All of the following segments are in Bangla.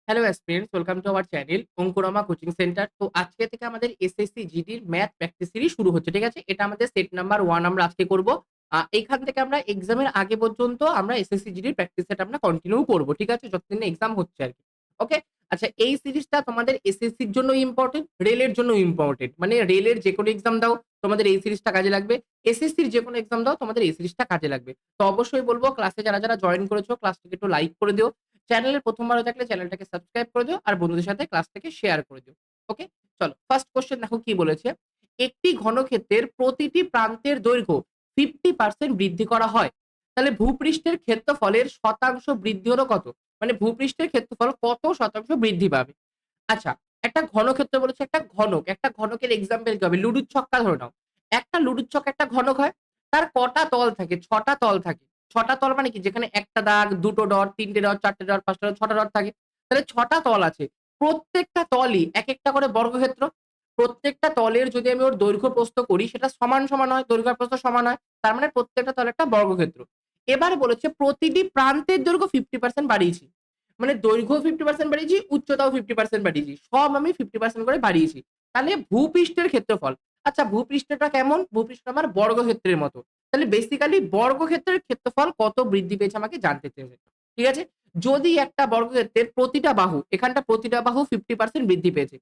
Hello aspirants, welcome to our channel Ankurma coaching centre. তো আজকে থেকে আমাদের এসএসসি জিডির ম্যাথ প্র্যাকটিস সিরিজ শুরু হচ্ছে। ঠিক আছে? এটা আমাদের সেট নাম্বার 1 আমরা আজকে করব। এখান থেকে আমরা এক্সামের আগে পর্যন্ত আমরা এসএসসি জিডির প্র্যাকটিস সেট আমরা কন্টিনিউ করব। ঠিক আছে? যতদিন না এক্সাম হচ্ছে আরকি। ওকে? আচ্ছা, এই সিরিজটা তোমাদের এসএসসির জন্য ইম্পোর্টেন্ট, রেলের জন্য ইম্পোর্টেন্ট। মানে রেলের যেকোনো এক্সাম দাও, তোমাদের এই সিরিজটা কাজে লাগবে। এসএসসির যেকোনো এক্সাম দাও, তোমাদের এই সিরিজটা কাজে লাগবে। তো অবশ্যই বলব, ক্লাসে যারা জয়েন করেছো ক্লাসটাকে একটু লাইক করে দিও। চ্যানেলে ১ম বার হয়ে থাকলে চ্যানেলটাকে সাবস্ক্রাইব করে দিও আর বন্ধুদের সাথে ক্লাসটাকে শেয়ার করে দিও। ওকে? চলো ফার্স্ট কোয়েশ্চেন দেখো কি বলেছে। একটি ঘনক্ষেত্রের প্রতিটি প্রান্তের দৈর্ঘ্য 50% বৃদ্ধি করা হয়। তাহলে ভূপৃষ্ঠের ক্ষেত্রফলের শতাংশ বৃদ্ধি হলো কত? মানে ভূপৃষ্ঠের ক্ষেত্রফল কত শতাংশ বৃদ্ধি পাবে? আচ্ছা, একটা ঘনক্ষেত্র বলেছে, একটা ঘনক। একটা ঘনকের এক্সাম্পল কি হবে? লুডুর ছক্কা ধরে নাও। একটা লুডুর ছক্কা একটা ঘনক হয়। তার কটা তল থাকে? ৬ টা তল থাকে। ৬ টা তল মানে কি? যেখানে ১ টা দাগ, ২ টো ডট, ৩ টে ডট, ৪ টে ডট, ৫ টা ডট, ৬ টা ডট থাকে। তাহলে ৬ টা তল আছে। প্রত্যেকটা তলই একেকটা করে বর্গক্ষেত্র। প্রত্যেকটা তলের যদি আমি ওর দৈর্ঘ্য প্রস্থ করি সেটা সমান হয়। দৈর্ঘ্য আর প্রস্থ সমান হয়। তার মানে প্রত্যেকটা তল একটা বর্গক্ষেত্র। এবার বলেছে প্রতিটি প্রান্তের দৈর্ঘ্য 50% বাড়িয়েছি। মানে দৈর্ঘ্য 50% বাড়িয়েছি, উচ্চতাও 50% বাড়িয়েছি। সব আমি 50% করে বাড়িয়েছি। তাহলে ভূপৃষ্ঠের ক্ষেত্রফল। আচ্ছা, ভূপৃষ্ঠটা কেমন? ভূপৃষ্ঠটা আমার বর্গক্ষেত্রের মতো। তাহলে বেসিক্যালি বর্গক্ষেত্রের ক্ষেত্রফল কত বৃদ্ধি পেয়েছে আমাকে জানতে চেয়েছে। ঠিক আছে? যদি একটা বর্গক্ষেত্রের প্রতিটা বাহু, এখানটা প্রতিটা বাহু 50% বৃদ্ধি পেয়েছে।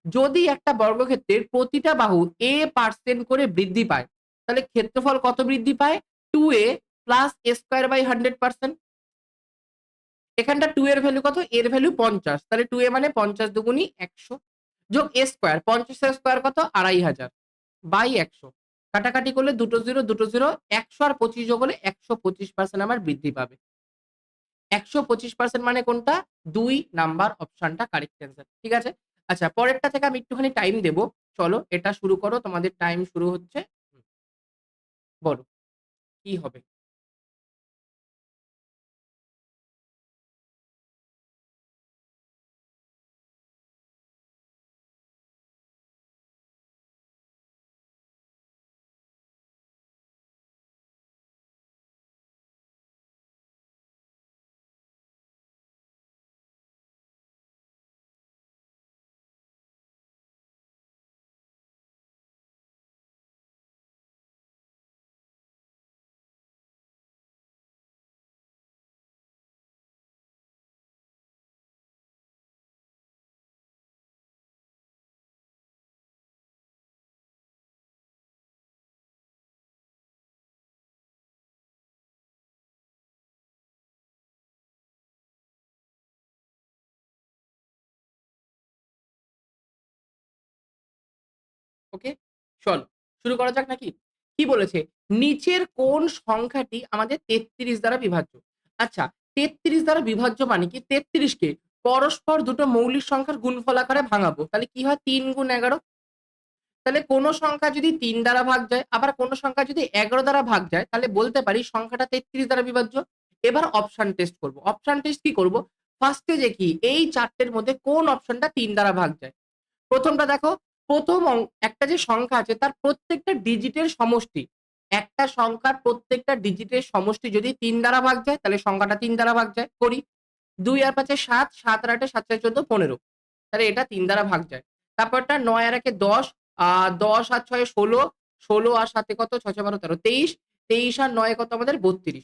যদি একটা বর্গক্ষেত্রের প্রতিটা বাহু a% করে বৃদ্ধি পায়, তাহলে ক্ষেত্রফল কত বৃদ্ধি পায়? 2a plus a square by 100%। এখানটা 2 এর ভ্যালু কত? এর ভ্যালু ৫০। তাহলে 2a মানে ৫০ দুগুণি ১০০ যোগ a স্কয়ার। ৫০ এর স্কয়ার কত? ২৫০০ বাই ১০০। কাটাকাটি করলে দুটো 0, দুটো 0, ১০০ আর ২৫ যোগ হলে ১২৫% আমার বৃদ্ধি পাবে। ১২৫% মানে কোনটা? ২ নাম্বার অপশনটা কারেক্ট অ্যান্সার। ঠিক আছে? আচ্ছা, পরেরটা থেকে আমি একটুখানি টাইম দেব। চলো এটা শুরু করো। তোমাদের টাইম শুরু হচ্ছে। বলো কি হবে? ওকে? চলো শুরু করা যাক নাকি? কি বলেছে? নিচের কোন সংখ্যাটি আমাদের ৩৩ দ্বারা বিভাজ্য? আচ্ছা, ৩৩ দ্বারা বিভাজ্য মানে কি? ৩৩ কে পরস্পর দুটো মৌলিক সংখ্যার গুণফল আকারে ভাঙাবো। তাহলে কি হয়? ৩ গুণ ১১। তাহলে কোন সংখ্যা যদি ৩ দ্বারা ভাগ যায়, আবার কোন সংখ্যা যদি ১১ দ্বারা ভাগ যায়, তাহলে বলতে পারি সংখ্যাটা ৩৩ দ্বারা বিভাজ্য। এবার অপশন টেস্ট করব। অপশন টেস্ট কি করব? ফার্স্ট এ দেখি এই ৪ টের মধ্যে কোন অপশনটা ৩ দ্বারা ভাগ যায়। ১ম টা দেখো, ১ম একটা যে সংখ্যা আছে তার প্রত্যেকটা ডিজিটের সমষ্টি। একটা সংখ্যার প্রত্যেকটা ডিজিটের সমষ্টি যদি ৩ দ্বারা ভাগ যায়, তাহলে সংখ্যাটা ৩ দ্বারা ভাগ যায়। করি। ২ আর ৫ এ ৭, ৭ আর ৮ এ ৭ ৪ ১৪ ১৫। তাহলে এটা ৩ দ্বারা ভাগ যায়। তারপরটা ৯ আর ১ এ ১০, ১০ আর ৬ এ ১৬, ১৬ আর ৭ এ কত? ৬ ৬ ১২ ১৩, ২৩, ২৩ আর ৯ এ কত আমাদের? ৩২।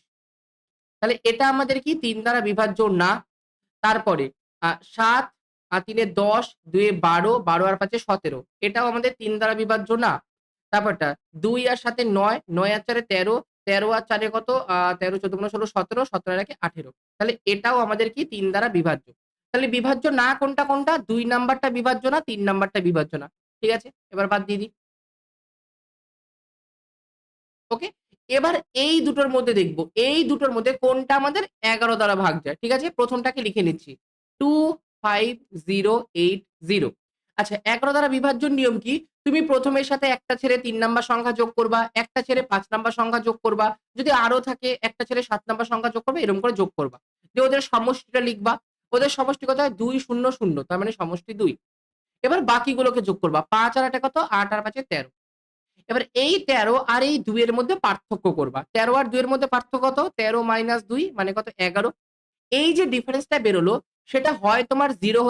তাহলে এটা আমাদের কি ৩ দ্বারা বিভাজ্য না। তারপরে ৭ আর ৩ এ ১০, ২ এ ১২, ১২ আর ৫ এ ১৭। এটাও আমাদের ৩ দ্বারা বিভাজ্য না। তারপরটা ২ আর ৭ এ ৯, ৯ আর ৪ এ ১৩, ১৩ আর ৪ এ কত? ১৩, ১৪ গুণা ১৬, ১৭, ১৭ আর ১ এ ১৮। তাহলে এটাও আমাদের কি ৩ দ্বারা বিভাজ্য। তাহলে বিভাজ্য না কোনটা? ২ নাম্বারটা বিভাজ্য না, ৩ নাম্বারটা বিভাজ্য না। ঠিক আছে? এবার বাদ দিয়ে দিই। ওকে? এবার এই দুটোর মধ্যে দেখব। এই দুটোর মধ্যে কোনটা আমাদের ১১ দ্বারা ভাগ যায়। ঠিক আছে? ১ম টাকে লিখে নিচ্ছি। 25080। আচ্ছা, ১১ দ্বারা বিভাজ্যর নিয়ম কি? তুমি ১ম এর সাথে একটা ছেড়ে ৩ নাম্বার সংখ্যা যোগ করবা, একটা ছেড়ে ৫ নাম্বার সংখ্যা যোগ করবা। যদি আরো থাকে একটা ছেড়ে ৭ নাম্বার সংখ্যা যোগ করবা, এরকম করে যোগ করবা। দিয়ে ওদের সমষ্টিটা লিখবা। ওদের সমষ্টি কত হয়? ২ ০ ০। তার মানে সমষ্টি ২। এবার বাকিগুলোকে যোগ করবা। ৫ আর ৮ এ কত? ৮ আর ৫ এ ১৩। এবার এই ১৩ আর এই ২ এর মধ্যে পার্থক্য করবা। ১৩ আর ২ এর মধ্যে পার্থক্য কত? ১৩ - ২ মানে কত? ১১। এই যে ডিফারেন্সটা বেরোলো, সেটা হয় তোমার 0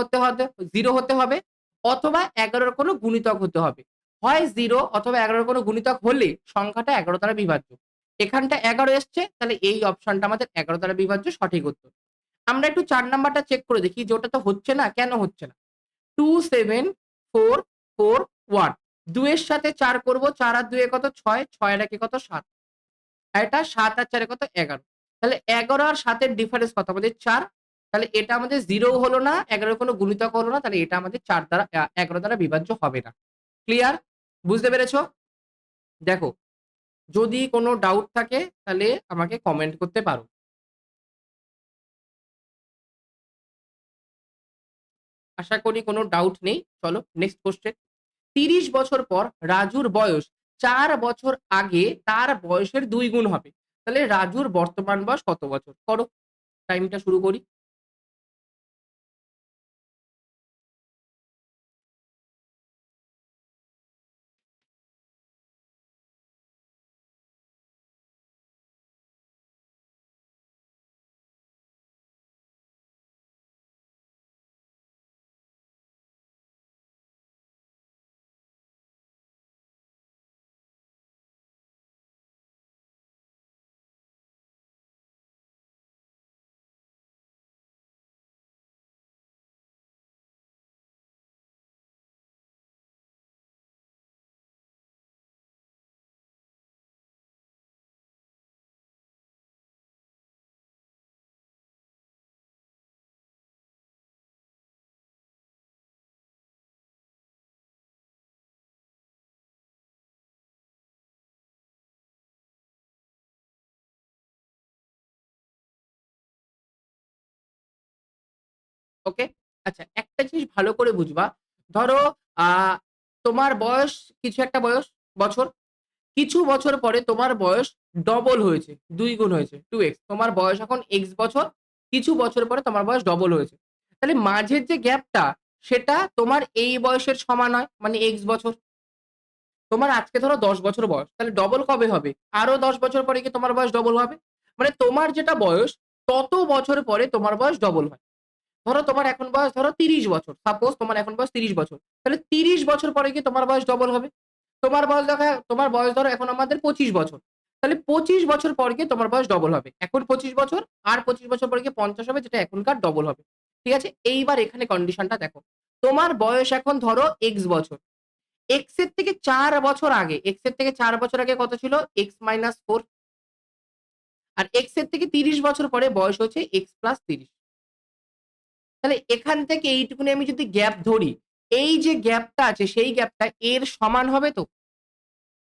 হতে হবে অথবা 11 র কোনো গুণিতক হতে হবে। হয় 0 অথবা 11 র কোনো গুণিতক হলে সংখ্যাটা 11 দ্বারা বিভাজ্য। এখানটা 11 এসছে তাহলে এই অপশনটা আমাদের 11 দ্বারা বিভাজ্য সঠিক উত্তর। আমরা একটু ৪ নাম্বারটা চেক করে দেখি যে ওটা তো হচ্ছে না, কেন হচ্ছে না? 2 7 4 4 1 ২ এর সাথে ৪ করব। ৪ আর ২ এ কত? ৬, ৬ আর ১ এ কত? ৭। আর এটা ৭ আর ৪ এ কত? ১১। তাহলে ১১ আর ৭ এর ডিফারেন্স কত? আমাদের ৪। তাহলে এটা আমাদের 0 ও হলো না, ১১ এর কোনো গুণিতক হলো না। তাহলে এটা আমাদের ৪ দ্বারা ১১ দ্বারা বিভাজ্য হবে না। ক্লিয়ার? বুঝতে পেরেছ? দেখো, যদি কোনো ডাউট থাকে তাহলে আমাকে কমেন্ট করতে পারো। আশা করি কোনো ডাউট নেই। চলো নেক্সট কোয়েশ্চেন। ৩০ বছর পর রাজুর বয়স ৪ বছর আগে তার বয়সের ২ গুণ হবে। তাহলে রাজুর বর্তমান বয়স কত বছর? করো। টাইমটা শুরু করি। ওকে? আচ্ছা, একটা জিনিস ভালো করে বুঝবা। ধরো আ তোমার বয়স কিছু একটা বছর। কিছু বছর পরে তোমার বয়স ডবল হয়েছে। ২ গুণ হয়েছে। 2x তোমার বয়স এখন x বছর। কিছু বছর পরে তোমার বয়স ডবল হয়েছে। তাহলে মাঝের যে গ্যাপটা সেটা তোমার এই বয়সের সমান হয়। মানে x বছর। তোমার আজকে ধরো ১০ বছর বয়স। তাহলে ডবল কবে হবে? আরো ১০ বছর পরে গিয়ে তোমার বয়স ডবল হবে। মানে তোমার যেটা বয়স তত বছর পরে তোমার বয়স ডবল হয়। ধরো তোমার এখন বয়স ধরো ৩০ বছর। সাপোজ তোমার এখন বয়স ৩০ বছর। তাহলে ৩০ বছর পরে গিয়ে তোমার বয়স ডবল হবে। তোমার বয়স ধরো এখন আমাদের ২৫ বছর। তাহলে ২৫ বছর পর গিয়ে তোমার বয়স ডবল হবে। এখন ২৫ বছর আর ২৫ বছর পরে গিয়ে ৫০ হবে যেটা এখনকার ডবল হবে। ঠিক আছে? এইবার এখানে কন্ডিশনটা দেখো। তোমার বয়স এখন ধরো x বছর। x এর থেকে ৪ বছর আগে, x এর থেকে ৪ বছর আগে কত ছিল? x - 4 আর x এর থেকে ৩০ বছর পরে বয়স হচ্ছে x + ৩০। তাহলে এখান থেকে এইটুকুনি আমি যদি গ্যাপ ধরি, এই যে গ্যাপটা আছে সেই গ্যাপটা এর সমান হবে তো?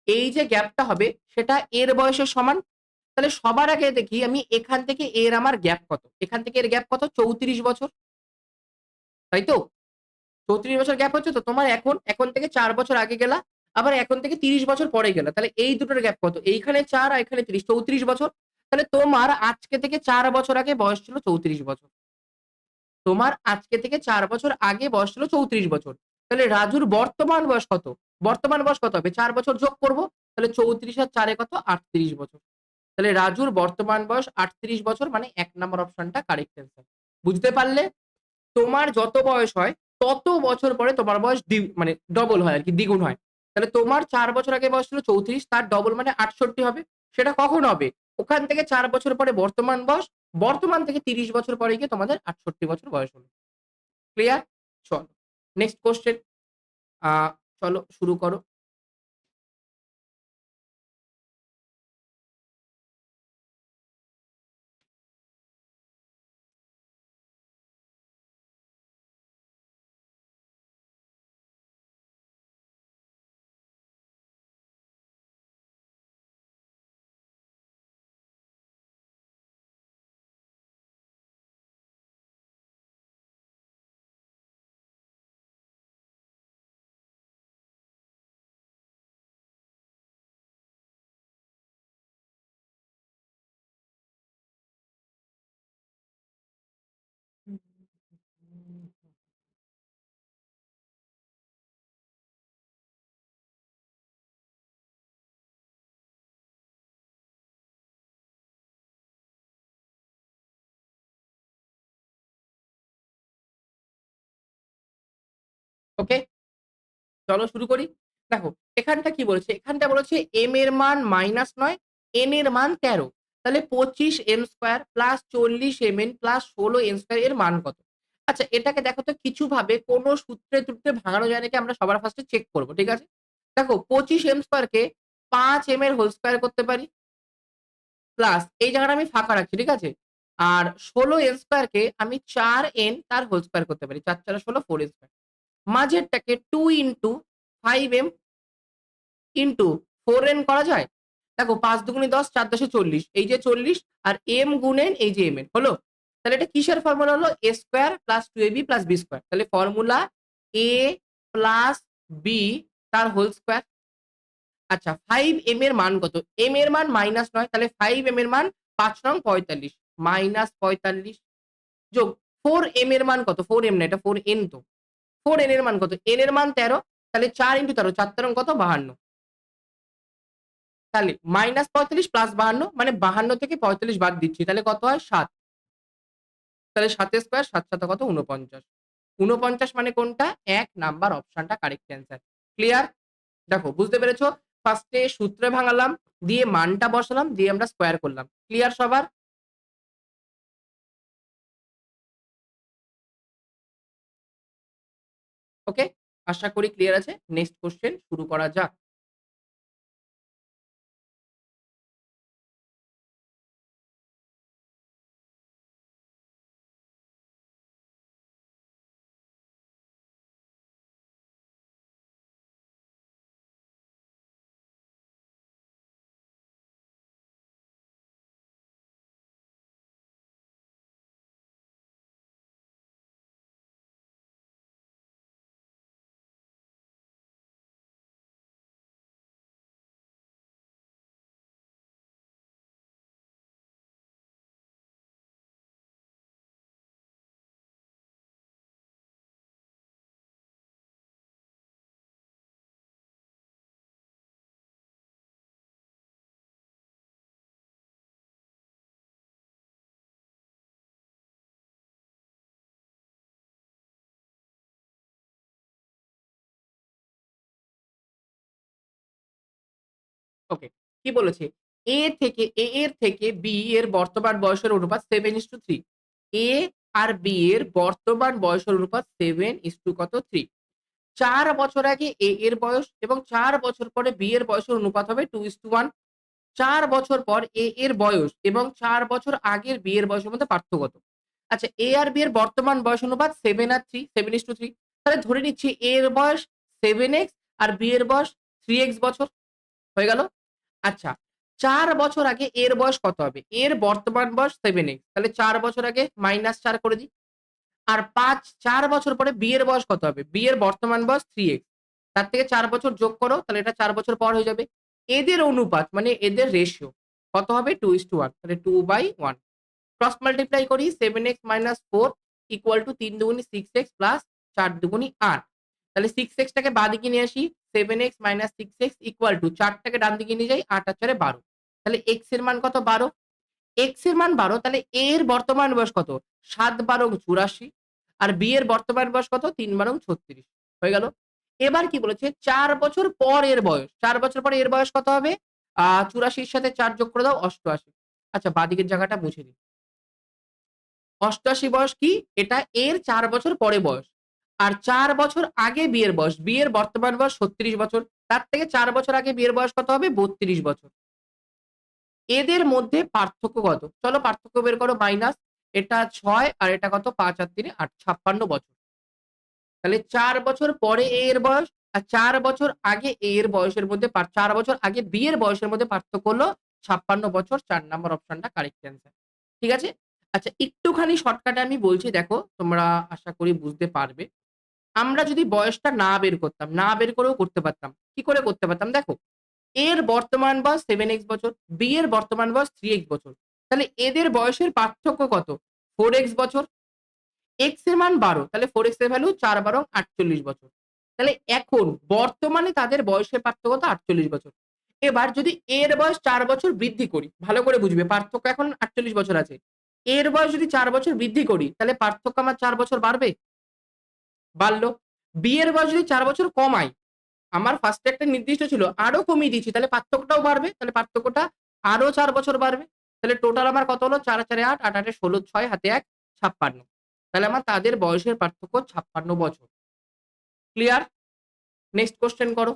এই যে গ্যাপটা হবে সেটা এর বয়সের সমান। তাহলে সবার আগে দেখি আমি এখান থেকে এর আমার গ্যাপ কত? এখান থেকে এর গ্যাপ কত? ৩৪ বছর। তাই তো? ৩৪ বছর গ্যাপ হচ্ছে তো? তোমার এখন থেকে ৪ বছর আগে গেলা, আবার এখন থেকে ৩০ বছর পরে গেলা। তাহলে এই দুটোর গ্যাপ কত? এইখানে ৪ আর এখানে ৩০, ৩৪ বছর। তাহলে তোমার আজকে থেকে ৪ বছর আগে বয়স ছিল ৩৪ বছর। তোমার আজকে থেকে ৪ বছর আগে বয়স ছিল ৩৪ বছর। তাহলে রাজুর বর্তমান বয়স কত? বর্তমান বয়স কত হবে? ৪ বছর যোগ করব। তাহলে ৩৪ আর ৪ এ কত? ৩৮ বছর। তাহলে রাজুর বর্তমান বয়স ৩৮ বছর মানে ১ নাম্বার অপশনটা কারেক্ট অ্যান্সার। বুঝতে পারলে? তোমার যত বয়স হয় তত বছর পরে তোমার বয়স মানে ডবল হয় আরকি, দ্বিগুণ হয়। তাহলে তোমার ৪ বছর আগে বয়স ছিল ৩৪ তার ডবল মানে ৬৮ হবে। সেটা কখন হবে? ওখান থেকে ৪ বছর পরে বর্তমান বয়স, বর্তমান থেকে ৩০ বছর পরে গিয়ে তোমাদের ৬৮ বছর বয়স হলো। ক্লিয়ার? চলো। Next question. আ চলো শুরু করো। ওকে? চলো শুরু করি। দেখো এখানটা কি বলেছে? এখানটা বলেছে m এর মান -9, n এর মান 13। তাহলে 25m² plus 40mn plus 16n² এর মান কত? আচ্ছা এটাকে দেখো তো কিছুভাবে কোন সূত্রে-টুত্রে ভাঙানো যায় নাকি আমরা সবার ফার্স্টে চেক করব। ঠিক আছে? দেখো 25m² কে 5m এর হোল স্কয়ার করতে পারি। প্লাস এই জায়গাটা আমি ফাঁকা রাখছি। ঠিক আছে? আর 16n² কে আমি 4n তার হোল স্কয়ার করতে পারি। ৪ 4 16 4n²। মাঝেরটাকে 2 into 5m into 4n করা যায়? দেখো ৫ দুগুণে ১০, ৪ দশে ৪০। এই যে ৪০ আর m গুণেন এই যে mn হলো? তাহলে এটা কিসের ফর্মুলা হলো? a square plus 2ab plus b square. তাহলে ফর্মুলা a প্লাস b তার হোল স্কয়ার। আচ্ছা 5m এর মান কত? m এর মান -৯ তাহলে 5m এর মান ৫ নং ৪৫ -৪৫ যোগ 4m এর মান কত? 4m না এটা 4n তো। 4n এর মান কত? n এর মান ১৩ তাহলে ৪ ইন্টু ১৩ ৪ তেরং কত? ৫২। তাহলে -৪৫ প্লাস ৫২ মানে ৫২ থেকে ৪৫ বাদ দিচ্ছি। তাহলে কত হয়? ৭। তাহলে ৭ এর স্কয়ার ৭ ৭ কত? ৪৯। ৪৯ মানে কোনটা? ১ নাম্বার অপশনটা কারেক্ট অ্যান্সার। ক্লিয়ার? দেখো বুঝতে পেরেছ? ফার্স্টে সূত্রে ভাঙালাম, দিয়ে মানটা বসালাম, দিয়ে আমরা স্কয়ার করলাম। ক্লিয়ার সবার? ওকে? আশা করি ক্লিয়ার আছে। নেক্সট কোয়েশ্চেন শুরু করা যাক। ওকে। কি বলেছে? A এর থেকে B এর বর্তমান বয়সের অনুপাত 7:3। A আর B এর বর্তমান বয়সের অনুপাত 7 কত? 3। ৪ বছর আগে A এর বয়স এবং ৪ বছর পরে B এর বয়সের অনুপাত হবে 2:1। ৪ বছর পর A এর বয়স এবং ৪ বছর আগের B এর বয়সের মধ্যে পার্থক্য কত? আচ্ছা A আর B এর বর্তমান বয়স অনুপাত 7 আর 3, 7:3 তাহলে ধরে নিচ্ছি A এর বয়স 7x আর B এর বয়স 3x বছর। হয়ে গেল? আচ্ছা ৪ বছর আগে এর বয়স কত হবে? এর বর্তমান বয়স 7x তাহলে ৪ বছর আগে -৪ করে দিই। আর ৪ বছর পরে B এর বয়স কত হবে? B এর বর্তমান বয়স 3x তার থেকে ৪ বছর যোগ করো তাহলে এটা ৪ বছর পর হয়ে যাবে। এদের অনুপাত মানে এদের রেশিও কত হবে? 2:1 তাহলে 2/1 ক্রস মাল্টিপ্লাই করি 7x - 4 equal to ৩ দুগুনি 6x plus ৪ দুগুনি ৮ তাহলে 6x টাকে বাঁদিকে নিয়ে আসি 7x - 6x ইকুয়াল টু ৪ টাকে ডান দিকে নিয়ে যাই ৮ আর ৪ এ ১২ তাহলে x এর মান কত? ১২ x এর মান ১২ তাহলে a এর বর্তমান বয়স কত? ৭ × ১২ = ৮৪ আর b এর বর্তমান বয়স কত? ৩ × ৩৬ হয়ে গেল। এবার কি বলেছে? ৪ বছর পর এর বয়স। ৪ বছর পরে এর বয়স কত হবে? ৮৪ র সাথে ৪ যোগ করে দাও ৮৮। আচ্ছা বাঁদিকের জায়গাটা মুছে দিই। ৮৮ বয়স কি? এটা এর ৪ বছর পরে বয়স। আর ৪ বছর আগে বিয়ের বয়স। বিয়ের বর্তমান বয়স ৩৬ বছর। তার থেকে ৪ বছর আগে বিয়ের বয়স কত হবে? ৩২ বছর। এদের মধ্যে পার্থক্য কত? চলো পার্থক্য বের করো মাইনাস এটা ৬ আর এটা কত? ৫ আর ৩ ৮ ৫৬ বছর। তাহলে ৪ বছর পরে A এর বয়স আর ৪ বছর আগে A এর বয়সের মধ্যে ৪ বছর আগে B এর বয়সের মধ্যে পার্থক্য হলো ৫৬ বছর। ৪ নাম্বার অপশনটা কারেক্ট অ্যান্সার। ঠিক আছে? আচ্ছা একটুখানি শর্টকাটে আমি বলছি দেখো, তোমরা আশা করি বুঝতে পারবে। আমরা যদি বয়সটা না বের করতাম, না বের করেও করতে পারতাম। কি করে করতে পারতাম? দেখো, A এর বর্তমান বয়স 7x বছর, B এর বর্তমান বয়স 3x বছর। তাহলে এদের বয়সের পার্থক্য কত? 4x বছর। x এর মান ১২ তাহলে 4x এর ভ্যালু ৪ × ১২ = ৪৮ বছর। তাহলে এখন বর্তমানে তাদের বয়সের পার্থক্য কত? ৪৮ বছর। এবার যদি A এর বয়স ৪ বছর বৃদ্ধি করি, ভালো করে বুঝবে পার্থক্য এখন ৪৮ বছর আছে। A এর বয়স যদি ৪ বছর বৃদ্ধি করি তাহলে পার্থক্য আমার ৪ বছর বাড়বে? বাড়ল। বি এর বয়স যদি ৪ বছর কমাই, আমার ফার্স্টে একটা নির্দিষ্ট ছিল, আরো কমিয়ে দিয়েছি। তাহলে পার্থক্যটাও বাড়বে। তাহলে পার্থক্যটা আরো ৪ বছর বাড়বে। তাহলে টোটাল আমার কত হলো? ৪ আর ৪ এ ৮, ৮ 8 এ ১৬, ৬ হাতে ১, ৫৬। তাহলে আমার তাদের বয়সের পার্থক্য ৫৬ বছর। ক্লিয়ার? নেক্সট কোয়েশ্চেন করো।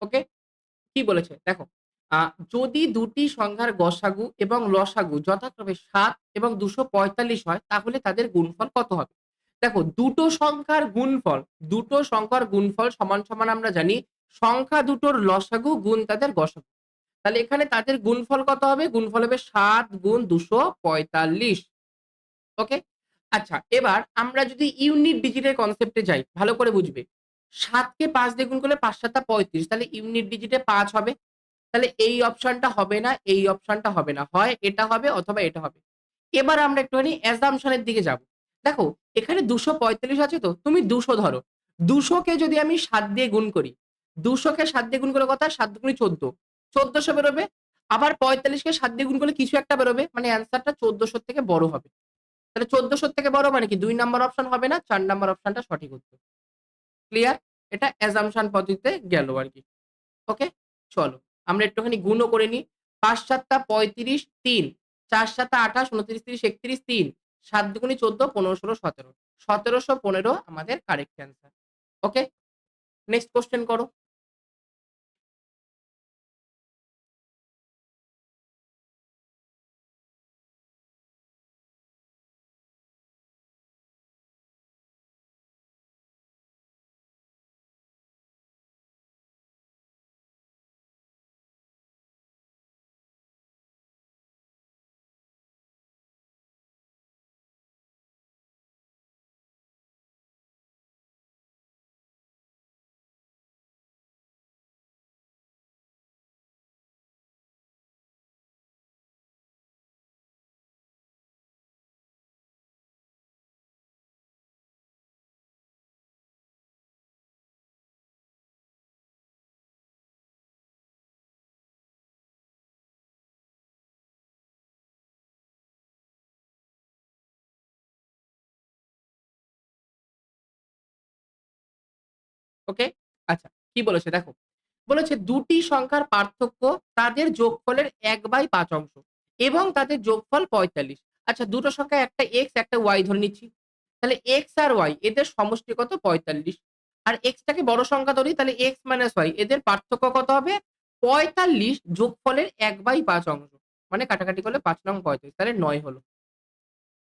ওকে? কি বলেছে? দেখো, আ যদি দুটি সংখ্যার গসাগু এবং লসাগু যথাক্রমে ৭ এবং ২৪৫ হয়, তাহলে তাদের গুণফল কত হবে? দেখো, দুটো সংখ্যার গুণফল সমান, সমান আমরা জানি সংখ্যা দুটোর লসাগু গুণ তাদের গসাগু। তাহলে এখানে তাদের গুণফল কত হবে? গুণফল হবে ৭ গুণ ২৪৫। ওকে? আচ্ছা, এবার আমরা যদি ইউনিট ডিজিটের কনসেপ্টে যাই, ভালো করে বুঝবে। ৭ কে ৫ দিয়ে গুণ করলে ৫ ৭ ৩৫, তাহলে ইউনিট ডিজিটে ৫ হবে। তাহলে এই অপশনটা হবে না, এই অপশনটা হবে না। হয় এটা হবে অথবা এটা হবে। এবার আমরা একটুখানি অ্যাসাম্পশন এর দিকে যাব। দেখো, এখানে ২৪৫ আছে তো, তুমি ২০০ ধরো। ২০০ কে যদি আমি ৭ দিয়ে গুণ করি, ২০০ কে ৭ দিয়ে গুণ করলে কত হয়? ৭ দুগুণে ১৪, ১৪০০ বেরোবে। আবার ৪৫ কে ৭ দিয়ে গুণ করলে কিছু একটা বেরোবে। মানে অ্যান্সারটা ১৪০০ থেকে বড় হবে। তাহলে ১৪০০ থেকে বড় মানে কি? ২ নাম্বার অপশন হবে না, ৪ নাম্বার অপশনটা সঠিক উত্তর। ক্লিয়ার? এটা অ্যাসাম্পশন পদ্ধতিতে গেল আরকি। ওকে? চলো আমরা একটুখানি গুণও করে নিই। ৫ ৭ ৩৫, ৩, ৪ ৭ ২৮, ২৯, ৩০, ৩১, ৩, ৭ দুগুণে ১৪, ১৫ ১৬ ১৭। ১৭১৫ আমাদের কারেক্ট অ্যান্সার। ওকে? নেক্সট কোয়েশ্চেন করো। ওকে? আচ্ছা, কি বলেছে দেখো। বলেছে দুটি সংখ্যার পার্থক্য তাদের যোগফলের ১/৫ অংশ এবং তাদের যোগফল ৪৫। আচ্ছা, দুটো সংখ্যা একটা x একটা y ধরে নিচ্ছি। তাহলে x আর y এদের সমষ্টি কত? ৪৫। আর x টাকে বড় সংখ্যা ধরি, তাহলে x মাইনাস y এদের পার্থক্য কত হবে? ৪৫ যোগফলের ১/৫ অংশ। মানে কাটাকাটি করলে ৫ নং ৩৫, তাহলে ৯ হলো।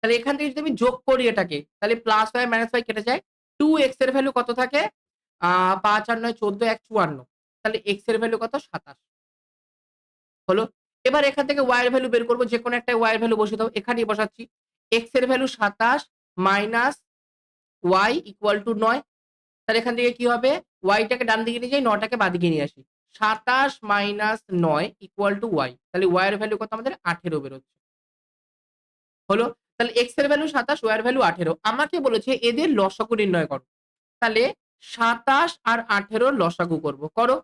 তাহলে এখান থেকে যদি আমি যোগ করি এটাকে, তাহলে প্লাস y মাইনাস y কেটে যায়। 2x এর ভ্যালু কত থাকে? ৫ আর ৯ ১৪, ১ ৫৪। তাহলে x এর ভ্যালু কত? ২৭ হলো। এবার এখান থেকে y এর ভ্যালু বের করব। যেকোনো একটা y এর ভ্যালু বসিয়ে দাও। এখানেই বসাচ্ছি। x এর value ২৭ minus y equal to ৯। তাহলে এখান থেকে কি হবে? y টাকে ডান দিকে নিয়ে যাই, ৯ টাকে বাঁদিকে নিয়ে আসি। ২৭ মাইনাস ৯ ইকুয়াল টু y। তাহলে y এর ভ্যালু কত আমাদের? ১৮ বেরোচ্ছে। হলো। তাহলে x এর ভ্যালু ২৭, y এর ভ্যালু ১৮। আমাকে বলেছে এদের লসাগু নির্ণয় করো। তাহলে ২৭ আর ১৮ র লসাগু করব। করো।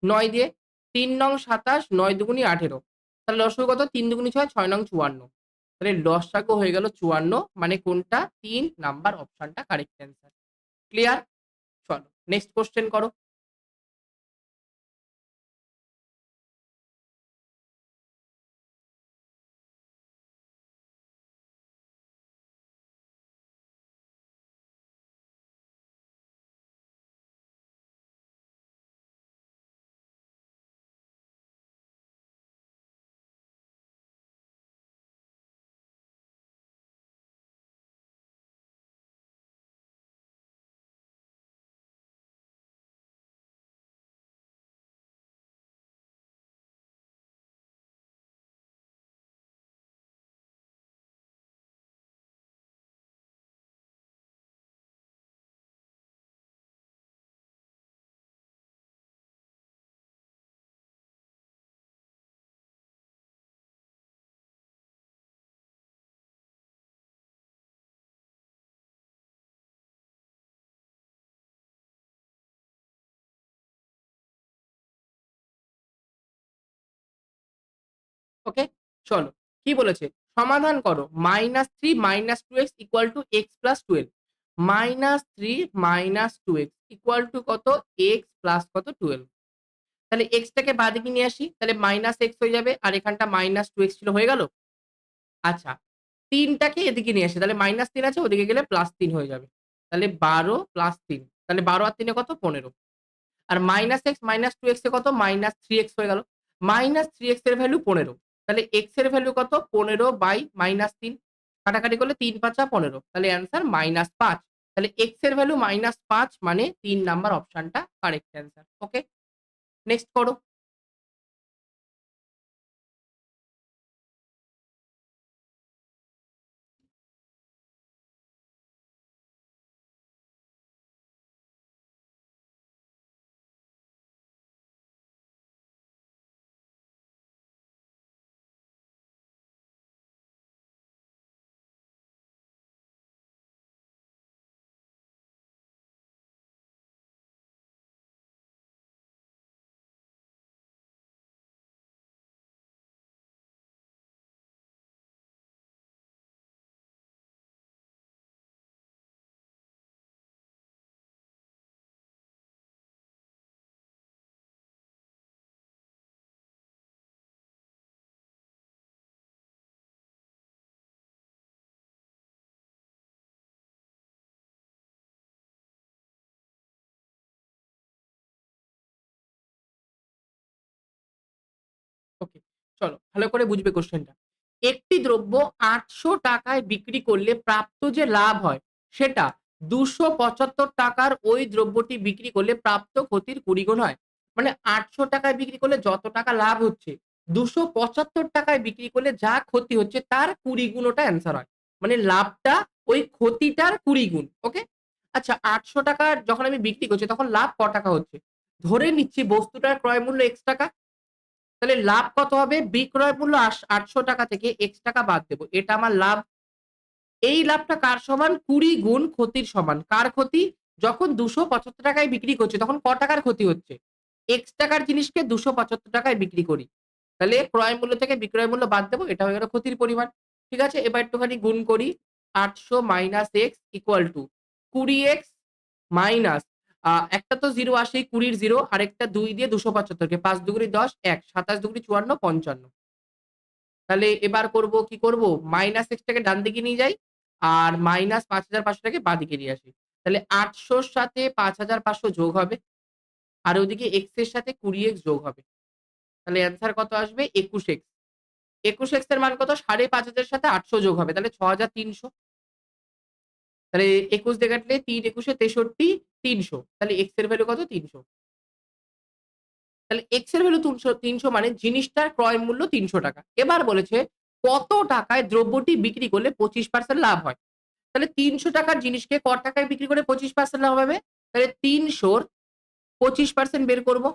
৯ দিয়ে ৩ নং ২৭, ৯ দুগুণি ১৮। তাহলে লসাগু কত? ৩ দুগুণি ৬, ৬ নং ৫৪। তাহলে লসাগু হয়ে গেল ৫৪। মানে কোনটা? ৩ নাম্বার অপশনটা কারেক্ট অ্যান্সার। ক্লিয়ার? চলো নেক্সট কোয়েশ্চেন করো। ওকে? চলো। কি বলেছে? সমাধান করো। -3 -2x = x + 12 -3 -2x কত? x প্লাস কত? 12। তাহলে x টাকে বাঁদিকে নিয়ে আসি। তাহলে -x হয়ে যাবে। আর এখানটা -2x ছিল, হয়ে গেল? আচ্ছা। ৩ টাকে এদিকে নিয়ে আসি। তাহলে -3 আছে, ওদিকে গেলে +3 হয়ে যাবে। তাহলে ১২ + ৩। তাহলে ১২ আর ৩ এ কত? ১৫। আর -x -2x এ কত? -3x হয়ে গেল। -3x এর ভ্যালু ১৫। তাহলে x এর ভ্যালু কত? ১৫/-৩। কাটাকাটি করলে ৩ ৫ যা ১৫। তাহলে অ্যান্সার -৫। তাহলে x এর ভ্যালু -৫ মানে ৩ নাম্বার অপশনটা কারেক্ট অ্যান্সার। ওকে? নেক্সট করো। ওকে, চলো ভালো করে বুঝবে কোয়েশ্চেনটা। একটি দ্রব্য ৳৮০০ য় বিক্রি করলে প্রাপ্ত যে লাভ হয় সেটা ৳২৭৫ র ওই দ্রব্যটি বিক্রি করলে প্রাপ্ত ক্ষতির ২০ গুণ হয়। মানে ৳৮০০ য় বিক্রি করলে যত টাকা লাভ হচ্ছে, ৳২৭৫ য় বিক্রি করলে যা ক্ষতি হচ্ছে তার ২০ গুণ ওটা অ্যান্সার হয়। মানে লাভটা ওই ক্ষতিটার ২০ গুণ। ওকে? আচ্ছা, ৳৮০০ যখন আমি বিক্রি করছি তখন লাভ ক টাকা হচ্ছে? ধরে নিচ্ছি বস্তুটার ক্রয় মূল্য ৳X, তাহলে লাভ কত হবে? বিক্রয় মূল্য ৳৮০০ থেকে ৳X বাদ দেব। এটা আমার লাভ। এই লাভটা কার সমান? ২০ গুণ ক্ষতির সমান। কার ক্ষতি? যখন ৳২৭৫ য় বিক্রি করছি তখন ক টাকার ক্ষতি হচ্ছে? ৳X টাকার জিনিসকে ৳২৭৫ য় বিক্রি করি। তাহলে ক্রয় মূল্য থেকে বিক্রয় মূল্য বাদ দেব। এটা হয়ে গেল ক্ষতির পরিমাণ। ঠিক আছে? এবার একটুখানি গুণ করি। ৮০০ - x = ২০x মাইনাস একটা তো 0 আসেই, ২০ র 0, আরেকটা ২ দিয়ে ২৭৫ কে ৫ দুগুনি ১০, ১ ২৭ দুগুনি ৫৪, ৫৫। তাহলে এবার করব, কি করব? -x টাকে ডান দিকে নিয়ে যাই। আর -৫৫০০ টাকে বাঁদিকে নিয়ে আসি। তাহলে ৮০০ র সাথে ৫৫০০ যোগ হবে। আর ওদিকে x এর সাথে ২০x যোগ হবে। তাহলে অ্যান্সার কত আসবে? ২১x। ২১x এর মান কত? ৫৫০০ এর সাথে ৮০০ যোগ হবে। তাহলে ৬৩০০। তাহলে ২১ দিয়ে কাটলে ৩ ২১ এ ৬৩, ৩০০। তাহলে x এর ভ্যালু কত? ৩০০। তাহলে x এর ভ্যালু ৩০০ মানে জিনিসটার ক্রয় মূল্য ৳৩০০। এবার বলেছে কত টাকায় দ্রব্যটি বিক্রি করলে ২৫% লাভ হয়। তাহলে ৳৩০০ র জিনিসকে ক টাকায় বিক্রি করে ২৫% লাভ হবে? তাহলে ৩০০ র ২৫% বের করব।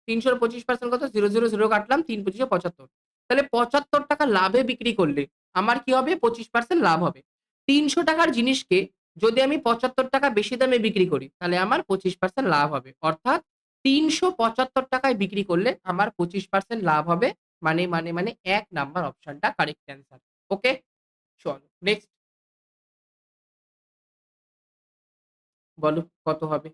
৩০০ র ২৫% কত? ০, ০, ০ কাটলাম। ৩ × ২৫ = ৭৫। তাহলে ৳৭৫ লাভে বিক্রি করলে আমার কি হবে? ২৫% লাভ হবে। ৳৩০০ র জিনিসকে যদি আমি ৳৭৫ বেশি দামে বিক্রি করি, তাহলে আমার ২৫% লাভ হবে। অর্থাৎ ৳৩৭৫ য় বিক্রি করলে আমার ২৫% লাভ হবে। মানে ১ নাম্বার অপশনটা কারেক্ট অ্যান্সার। ওকে? চলো নেক্সট বলো কত হবে?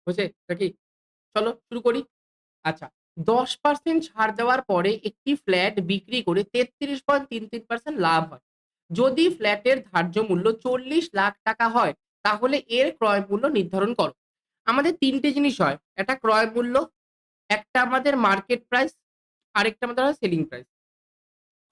হয়েছে নাকি? চলো শুরু করি। আচ্ছা। 10% ছাড় দেওয়ার পরে একটি ফ্ল্যাট বিক্রি করে 33.33% লাভ হয়। যদি ফ্ল্যাটের ধার্য মূল্য 40 লাখ টাকা হয়, তাহলে এর ক্রয় মূল্য নির্ধারণ করো। আমাদের ৩ টে জিনিস হয়। একটা ক্রয় মূল্য, একটা আমাদের মার্কেট প্রাইস, আরেকটা আমাদের হয় সেলিং প্রাইস।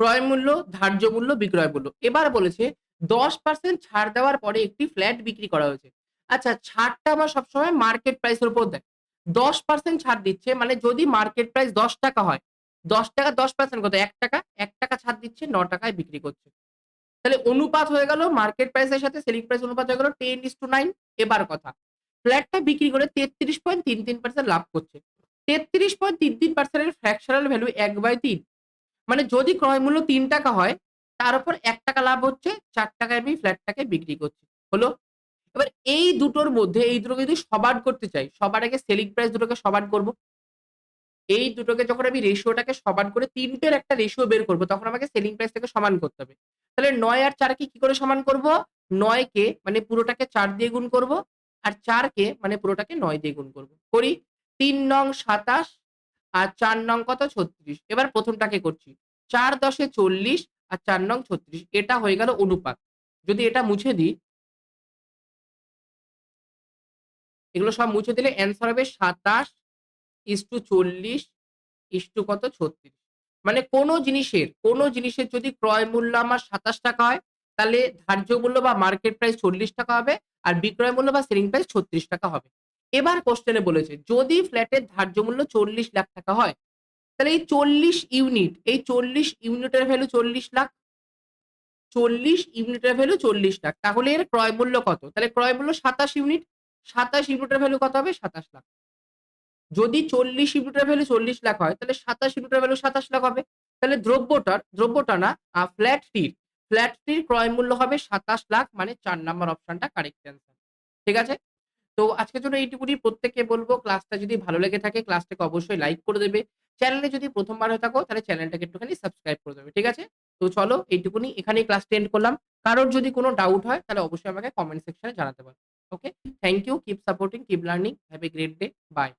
ক্রয় মূল্য, ধার্য মূল্য, বিক্রয় মূল্য। এবার বলেছে 10% ছাড় দেওয়ার পরে একটি ফ্ল্যাট বিক্রি করা হয়েছে। আচ্ছা, ছাড়টা আমার সবসময় মার্কেট প্রাইস এর উপর দেয়। 10% ছাড় দিচ্ছে মানে যদি মার্কেট প্রাইস ৳১০ হয়, ৳১০ 10% কত? ৳১, ৳১ ছাড় দিচ্ছে, ৳৯ য় বিক্রি করছে। তাহলে অনুপাত হয়ে গেল মার্কেট প্রাইস এর সাথে সেলিং প্রাইস অনুপাত হয়ে গেল 10:9। এবার কথা, ফ্ল্যাটটা বিক্রি করে 33.33% লাভ করছে। 33.33% এর ফ্র্যাকশনাল ভ্যালু 1/3। মানে যদি ক্রয় মূল্য ৳৩ হয়, তার উপর ৳১ লাভ হচ্ছে, ৳৪ আমি ফ্ল্যাটটাকে বিক্রি করছি। হলো? এবার এই দুটোর মধ্যে এই দুটোকে যদি সমান করতে চাই, সবার আগে সেলিং প্রাইস দুটোকে সমান করব। এই দুটোকে যখন আমি রেশিওটাকে সমান করে ৩ টের একটা রেশিও বের করব, তখন আমাকে সেলিং প্রাইসটাকে সমান করতে হবে। তাহলে ৯ আর ৪ কে কি করে সমান করব? ৯ কে মানে পুরোটাকে ৪ দিয়ে গুণ করব। আর ৪ কে মানে পুরোটাকে ৯ দিয়ে গুণ করব। করি। ৩ নং ২৭ আর ৪ নং কত? ৩৬। এবার প্রথমটাকে করছি। ৪ ১০ এ ৪০ আর ৪ নং ৩৬। এটা হয়ে গেল অনুপাত। যদি এটা মুছে দিই, এগুলো সব মুছে দিলে অ্যান্সার হবে ২৭:৪০ কত? ৩৬। মানে কোন জিনিসের যদি ক্রয় মূল্য আমার ৳২৭ হয়, তাহলে ধার্য মূল্য বা মার্কেট প্রাইস ৳৪০ হবে। আর বিক্রয় মূল্য বা সেলিং প্রাইস ৳৩৬ হবে। এবার কোয়েশ্চেনে বলেছে যদি ফ্ল্যাটের ধার্য মূল্য ৳৪০,০০,০০০ হয়, তাহলে এই ৪০ ইউনিট, এই ৪০ ইউনিটের ভ্যালু ৪০,০০,০০০। ৪০ ইউনিটের ভ্যালু ৪০,০০,০০০। তাহলে এর ক্রয় মূল্য কত? তাহলে ক্রয় মূল্য ২৭ ইউনিট। ২৭ ইউনিটের ভ্যালু কত হবে? ২৭,০০,০০০। যদি ৪০ ইউনিটের ভ্যালু ৪০,০০,০০০ হয়, তাহলে ২৭ ইউনিটের ভ্যালু ২৭,০০,০০০ হবে। তাহলে দ্রব্যটা না, ফ্ল্যাটটির ক্রয় মূল্য হবে ২৭,০০,০০০, মানে ৪ নাম্বার অপশনটা কারেক্ট অ্যান্সার। ঠিক আছে? তো আজকের জন্য এইটুকুনি। প্রত্যেককে বলব ক্লাসটা যদি ভালো লেগে থাকে ক্লাসটাকে অবশ্যই লাইক করে দেবে। চ্যানেলে যদি ১ম বার হয়ে থাকো তাহলে চ্যানেলটাকে একটুখানি সাবস্ক্রাইব করে দেবে। ঠিক আছে? তো চলো এইটুকুনি, এখানেই ক্লাসটা এন্ড করলাম। কারোর যদি কোন ডাউট হয় তাহলে অবশ্যই আমাকে কমেন্ট সেকশনে জানাতে পারো। Okay? Thank you. Keep supporting, keep learning. Have a great day. By.